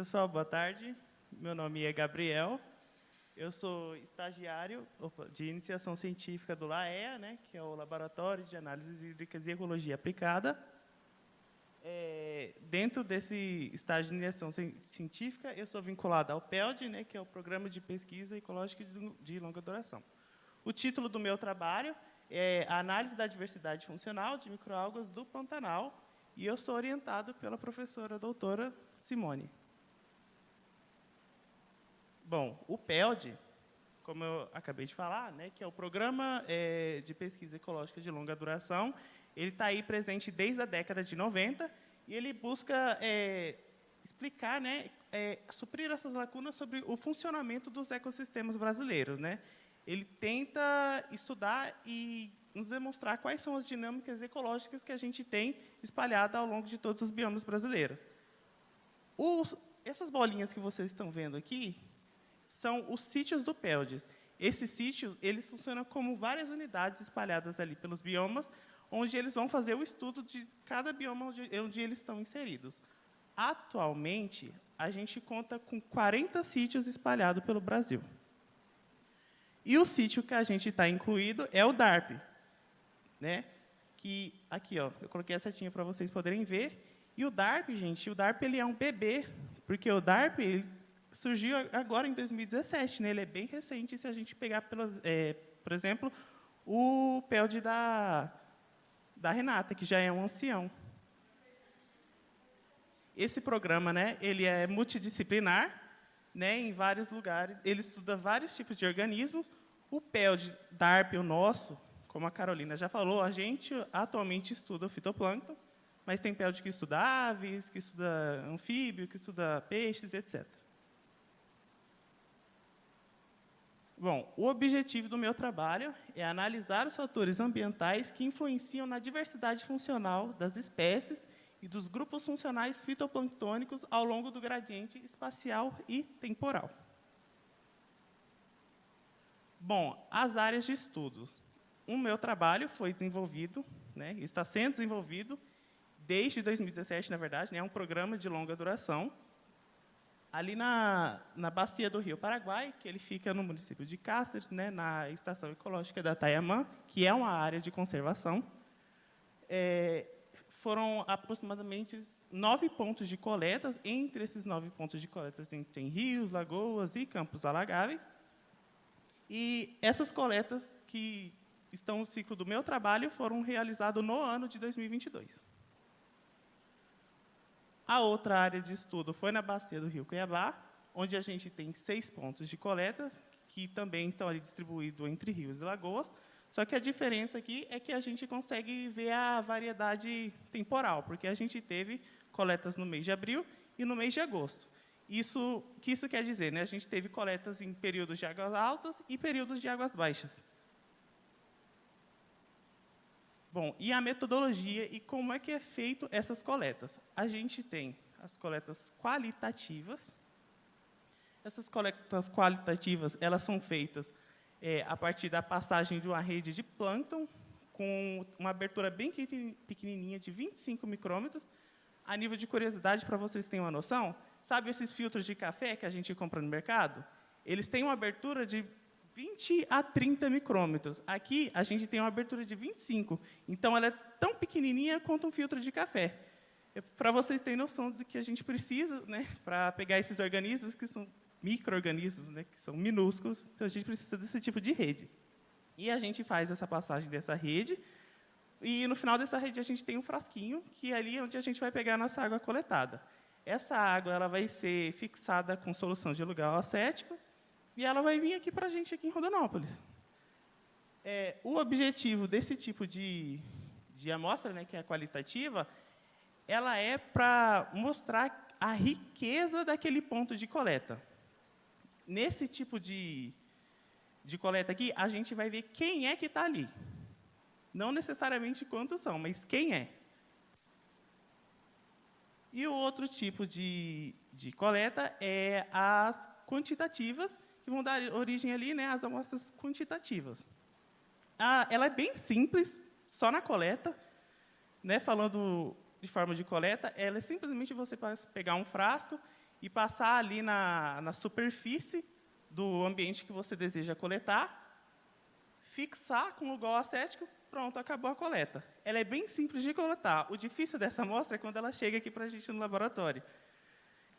Pessoal, boa tarde. Meu nome é Gabriel. Eu sou estagiário de iniciação científica do LAEA, né, que é o Laboratório de Análises Hídricas e Ecologia Aplicada. Dentro desse estágio de iniciação científica, eu sou vinculado ao PELD, né, que é o Programa de Pesquisa Ecológica de Longa Duração. O título do meu trabalho é a Análise da Diversidade Funcional de Microalgas do Pantanal, e eu sou orientado pela professora doutora Simone. Bom, o PELD, como eu acabei de falar, né, que é o Programa de Pesquisa Ecológica de Longa Duração, ele está aí presente desde a década de 90, e ele busca explicar, né, suprir essas lacunas sobre o funcionamento dos ecossistemas brasileiros, né? Ele tenta estudar e nos demonstrar quais são as dinâmicas ecológicas que a gente tem espalhada ao longo de todos os biomas brasileiros. Essas bolinhas que vocês estão vendo aqui são os sítios do PELD. Esses sítios, eles funcionam como várias unidades espalhadas ali pelos biomas, onde eles vão fazer o estudo de cada bioma onde eles estão inseridos. Atualmente, a gente conta com 40 sítios espalhados pelo Brasil. E o sítio que a gente está incluído é o DARP, né? Que, aqui, ó, eu coloquei a setinha para vocês poderem ver. E o DARP, gente, o DARP ele é um bebê, porque o DARP ele surgiu agora em 2017, né? Ele é bem recente, se a gente pegar, por exemplo, o PELD da Renata, que já é um ancião. Esse programa, né, ele é multidisciplinar, né, em vários lugares. Ele estuda vários tipos de organismos. O PELD DARP, o nosso, como a Carolina já falou, a gente atualmente estuda o fitoplâncton, mas tem PELD que estuda aves, que estuda anfíbio, que estuda peixes, etc. Bom, o objetivo do meu trabalho é analisar os fatores ambientais que influenciam na diversidade funcional das espécies e dos grupos funcionais fitoplânctônicos ao longo do gradiente espacial e temporal. Bom, as áreas de estudos. O meu trabalho foi desenvolvido, né, está sendo desenvolvido desde 2017, na verdade, né, é um programa de longa duração, ali na bacia do Rio Paraguai, que ele fica no município de Cáceres, né, na Estação Ecológica da Tayamã, que é uma área de conservação. Foram aproximadamente 9 pontos de coletas. Entre esses 9 pontos de coletas, tem rios, lagoas e campos alagáveis. E essas coletas que estão no ciclo do meu trabalho foram realizadas no ano de 2022. A outra área de estudo foi na bacia do Rio Cuiabá, onde a gente tem 6 pontos de coletas, que também estão ali distribuídos entre rios e lagoas. Só que a diferença aqui é que a gente consegue ver a variedade temporal, porque a gente teve coletas no mês de abril e no mês de agosto. O que isso quer dizer, né? A gente teve coletas em períodos de águas altas e períodos de águas baixas. Bom, e a metodologia e como é que é feito essas coletas? A gente tem as coletas qualitativas. Essas coletas qualitativas, elas são feitas a partir da passagem de uma rede de plâncton, com uma abertura bem pequenininha, de 25 micrômetros. A nível de curiosidade, para vocês terem uma noção, sabe esses filtros de café que a gente compra no mercado? Eles têm uma abertura de 20 a 30 micrômetros. Aqui, a gente tem uma abertura de 25. Então, ela é tão pequenininha quanto um filtro de café. Para vocês terem noção do que a gente precisa, né, para pegar esses organismos que são micro-organismos, né, que são minúsculos, então a gente precisa desse tipo de rede. E a gente faz essa passagem dessa rede, e no final dessa rede a gente tem um frasquinho, que é ali onde a gente vai pegar a nossa água coletada. Essa água ela vai ser fixada com solução de aluguel acético, e ela vai vir aqui para a gente aqui em Rondonópolis. O objetivo desse tipo de amostra, né, que é qualitativa, ela é para mostrar a riqueza daquele ponto de coleta. Nesse tipo de coleta aqui, a gente vai ver quem é que está ali. Não necessariamente quantos são, mas quem é. E o outro tipo de coleta é as quantitativas, que vão dar origem ali, né, às amostras quantitativas. Ela é bem simples, só na coleta, né, falando de forma de coleta, ela é simplesmente você pegar um frasco e passar ali na superfície do ambiente que você deseja coletar, fixar com o gol acético, pronto, acabou a coleta. Ela é bem simples de coletar. O difícil dessa amostra é quando ela chega aqui para a gente no laboratório.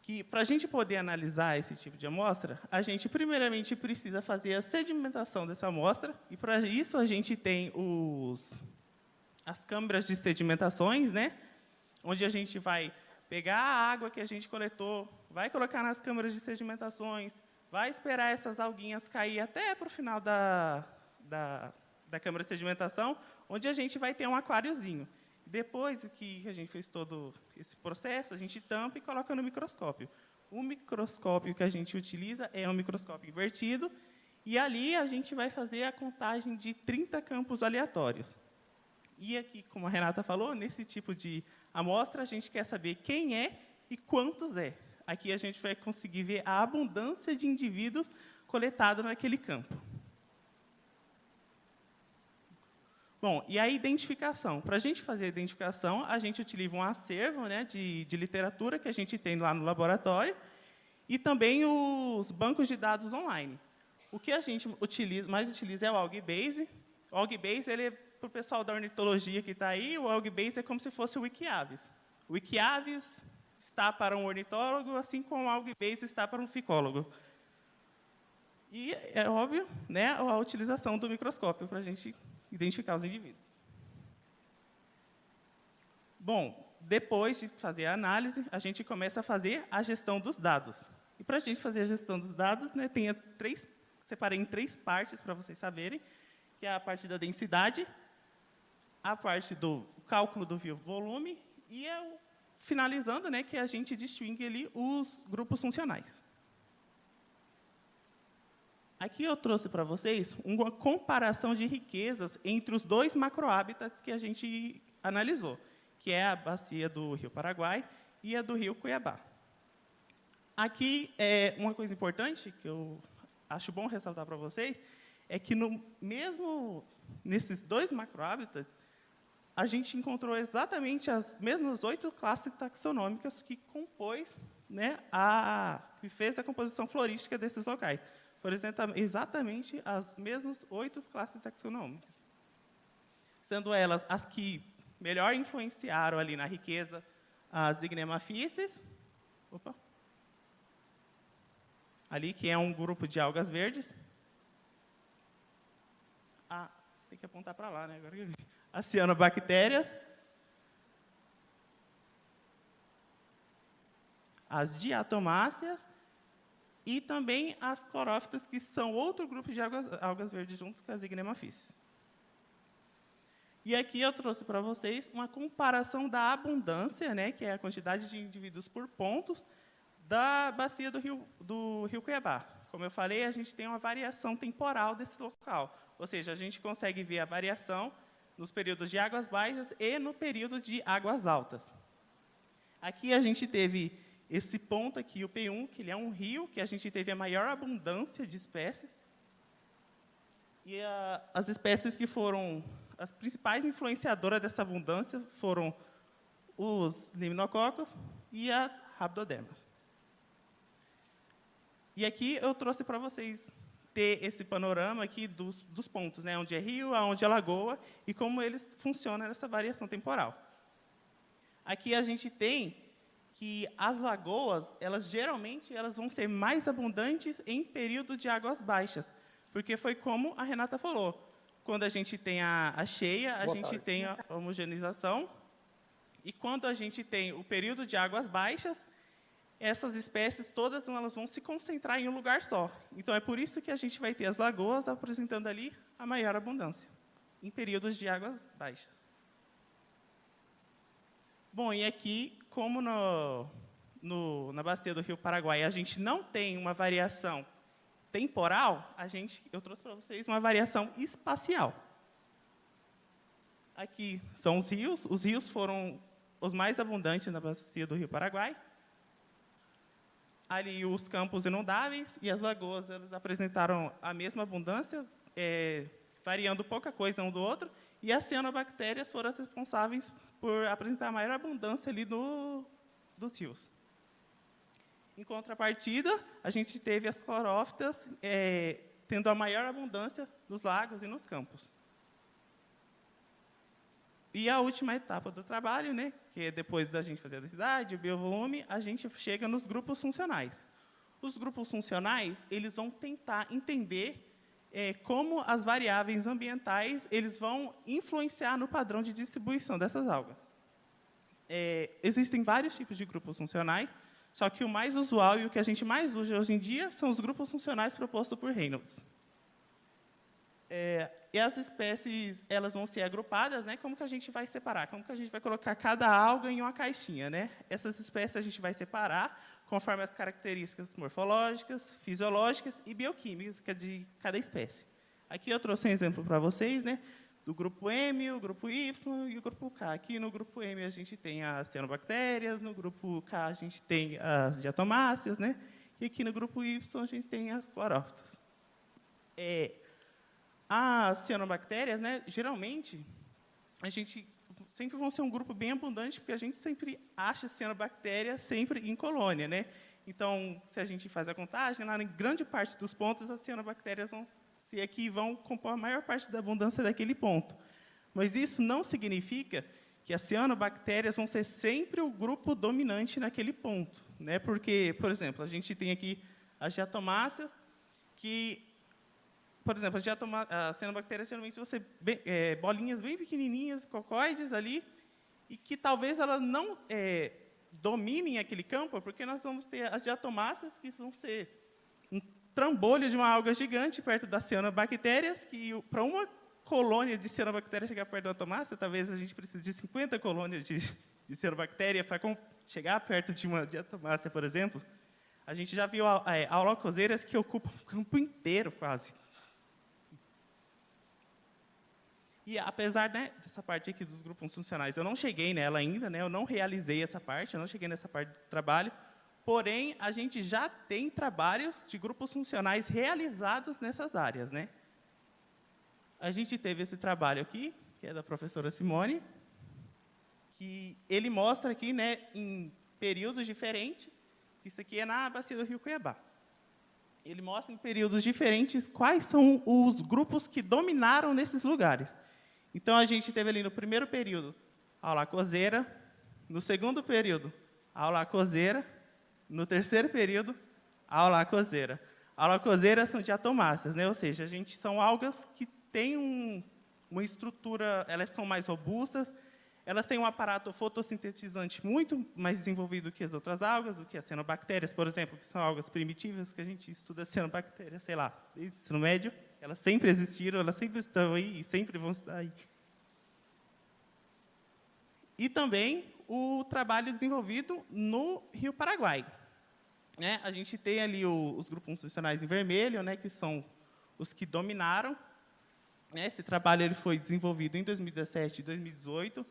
Que, para a gente poder analisar esse tipo de amostra, a gente, primeiramente, precisa fazer a sedimentação dessa amostra, e, para isso, a gente tem as câmeras de sedimentações, né, onde a gente vai pegar a água que a gente coletou, vai colocar nas câmeras de sedimentações, vai esperar essas alguinhas cair até para o final da câmara de sedimentação, onde a gente vai ter um aquáriozinho. Depois que a gente fez todo esse processo, a gente tampa e coloca no microscópio. O microscópio que a gente utiliza é um microscópio invertido, e ali a gente vai fazer a contagem de 30 campos aleatórios. E aqui, como a Renata falou, nesse tipo de amostra, a gente quer saber quem é e quantos é. Aqui a gente vai conseguir ver a abundância de indivíduos coletados naquele campo. Bom, e a identificação? Para a gente fazer a identificação, a gente utiliza um acervo, né, de literatura que a gente tem lá no laboratório e também os bancos de dados online. O que a gente mais utiliza é o Algbase. O Algbase, ele para o pessoal da ornitologia que está aí, o Algbase é como se fosse o Wikiaves. O Wikiaves está para um ornitólogo, assim como o Algbase está para um ficólogo. E é óbvio, né, a utilização do microscópio para a gente identificar os indivíduos. Bom, depois de fazer a análise, a gente começa a fazer a gestão dos dados. E para a gente fazer a gestão dos dados, né, separei em 3 partes para vocês saberem, que é a parte da densidade, a parte do cálculo do volume e finalizando, né, que a gente distingue ali os grupos funcionais. Aqui eu trouxe para vocês uma comparação de riquezas entre os 2 macrohábitats que a gente analisou, que é a bacia do Rio Paraguai e a do Rio Cuiabá. Aqui, uma coisa importante que eu acho bom ressaltar para vocês, é que nesses 2 macrohábitats, a gente encontrou exatamente as mesmas 8 classes taxonômicas que compôs, né, que fez a composição florística desses locais. Foram exatamente as mesmas 8 classes taxonômicas, sendo elas as que melhor influenciaram ali na riqueza as Ignemafices, ali que é um grupo de algas verdes. Tem que apontar para lá, né? Agora que eu vi. As cianobactérias, as diatomáceas e também as clorófitas, que são outro grupo de algas verdes junto com as Ignemafices. E aqui eu trouxe para vocês uma comparação da abundância, né, que é a quantidade de indivíduos por pontos, da bacia do Rio Cuiabá. Como eu falei, a gente tem uma variação temporal desse local, ou seja, a gente consegue ver a variação nos períodos de águas baixas e no período de águas altas. Aqui a gente teve esse ponto aqui, o P1, que ele é um rio, que a gente teve a maior abundância de espécies. E as espécies que foram as principais influenciadoras dessa abundância foram os limnococos e as rabidodermas. E aqui eu trouxe para vocês ter esse panorama aqui dos pontos, né, onde é rio, onde é lagoa, e como eles funcionam nessa variação temporal. Aqui a gente tem que as lagoas, geralmente vão ser mais abundantes em período de águas baixas, porque foi como a Renata falou, quando a gente tem a cheia, a gente tem a homogeneização, e quando a gente tem o período de águas baixas, essas espécies todas elas vão se concentrar em um lugar só. Então, é por isso que a gente vai ter as lagoas apresentando ali a maior abundância, em períodos de águas baixas. Bom, e aqui, como na bacia do Rio Paraguai a gente não tem uma variação temporal, eu trouxe para vocês uma variação espacial. Aqui são os rios foram os mais abundantes na bacia do Rio Paraguai. Ali os campos inundáveis e as lagoas, elas apresentaram a mesma abundância, variando pouca coisa um do outro, e as cianobactérias foram as responsáveis por apresentar a maior abundância ali dos rios. Em contrapartida, a gente teve as clorófitas tendo a maior abundância nos lagos e nos campos. E a última etapa do trabalho, né, que é depois da gente fazer a densidade, o biovolume, a gente chega nos grupos funcionais. Os grupos funcionais, eles vão tentar entender como as variáveis ambientais eles vão influenciar no padrão de distribuição dessas algas. Existem vários tipos de grupos funcionais, só que o mais usual e o que a gente mais usa hoje em dia são os grupos funcionais propostos por Reynolds. E as espécies elas vão ser agrupadas, né? Como que a gente vai separar? Como que a gente vai colocar cada alga em uma caixinha, né? Essas espécies a gente vai separar conforme as características morfológicas, fisiológicas e bioquímicas de cada espécie. Aqui eu trouxe um exemplo para vocês, né? Do grupo M, o grupo Y e o grupo K. Aqui no grupo M a gente tem as cianobactérias, no grupo K a gente tem as diatomáceas, né? E aqui no grupo Y a gente tem as clorófitas. As cianobactérias, né, geralmente, a gente sempre vão ser um grupo bem abundante, porque a gente sempre acha cianobactérias sempre em colônia, né? Então, se a gente faz a contagem, lá em grande parte dos pontos, as cianobactérias vão ser aqui e vão compor a maior parte da abundância daquele ponto. Mas isso não significa que as cianobactérias vão ser sempre o grupo dominante naquele ponto, né? Porque, por exemplo, a gente tem aqui as diatomáceas, que por exemplo, as cianobactérias geralmente vão ser bolinhas bem pequenininhas, cocóides ali, e que talvez elas não dominem aquele campo, porque nós vamos ter as diatomáceas, que vão ser um trambolho de uma alga gigante perto das cianobactérias, que para uma colônia de cianobactéria chegar perto da diatomácea, talvez a gente precise de 50 colônias de cianobactéria para chegar perto de uma diatomácea, por exemplo. A gente já viu aulacoseiras que ocupam o campo inteiro, quase. E, apesar, né, dessa parte aqui dos grupos funcionais, eu não cheguei nela ainda, né, eu não realizei essa parte, eu não cheguei nessa parte do trabalho, porém, a gente já tem trabalhos de grupos funcionais realizados nessas áreas, né? A gente teve esse trabalho aqui, que é da professora Simone, que ele mostra aqui, né, em períodos diferentes, isso aqui é na bacia do Rio Cuiabá. Ele mostra em períodos diferentes quais são os grupos que dominaram nesses lugares. Então, a gente teve ali no primeiro período a aulacoseira, no segundo período a aulacoseira, no terceiro período a aulacoseira. A aulacoseira são diatomáceas, né? Ou seja, são algas que têm uma estrutura, elas são mais robustas, elas têm um aparato fotossintetizante muito mais desenvolvido que as outras algas, do que as cianobactérias, por exemplo, que são algas primitivas, que a gente estuda cianobactérias, sei lá, desde o ensino médio. Elas sempre existiram, elas sempre estão aí e sempre vão estar aí. E também o trabalho desenvolvido no Rio Paraguai. Né? A gente tem ali os grupos funcionais em vermelho, né, que são os que dominaram. Esse trabalho ele foi desenvolvido em 2017 e 2018,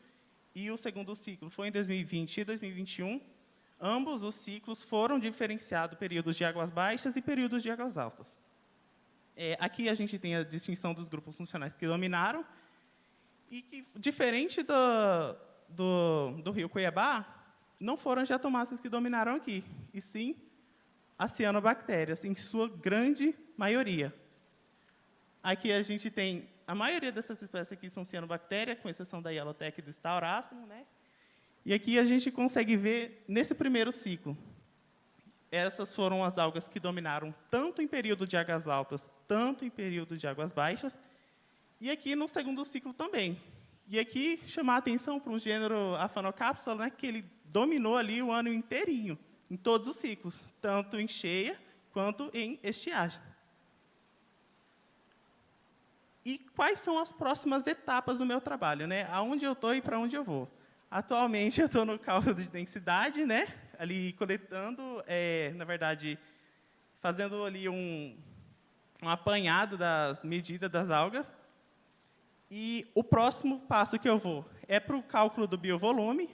e o segundo ciclo foi em 2020 e 2021. Ambos os ciclos foram diferenciados períodos de águas baixas e períodos de águas altas. Aqui a gente tem a distinção dos grupos funcionais que dominaram, e que, diferente do Rio Cuiabá, não foram as diatomáceas que dominaram aqui, e sim as cianobactérias, em sua grande maioria. Aqui a gente tem, a maioria dessas espécies aqui são cianobactérias, com exceção da Yellowtech e do Staurasmo, né? E aqui a gente consegue ver, nesse primeiro ciclo, essas foram as algas que dominaram tanto em período de águas altas, tanto em período de águas baixas, e aqui no segundo ciclo também. E aqui chamar a atenção para um gênero Aphanocapsula, né, que ele dominou ali o ano inteirinho, em todos os ciclos, tanto em cheia quanto em estiagem. E quais são as próximas etapas do meu trabalho, né? Aonde eu estou e para onde eu vou? Atualmente, eu estou no cálculo de densidade, né? Ali coletando, na verdade, fazendo ali um apanhado das medidas das algas. E o próximo passo que eu vou é para o cálculo do biovolume.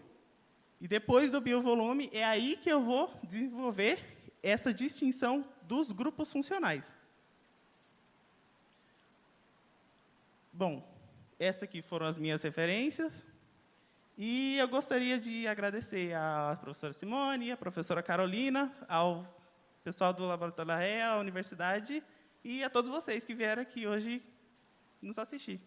E depois do biovolume, é aí que eu vou desenvolver essa distinção dos grupos funcionais. Bom, essas aqui foram as minhas referências. E eu gostaria de agradecer à professora Simone, à professora Carolina, ao pessoal do Laboratório da REA, à universidade, e a todos vocês que vieram aqui hoje nos assistir.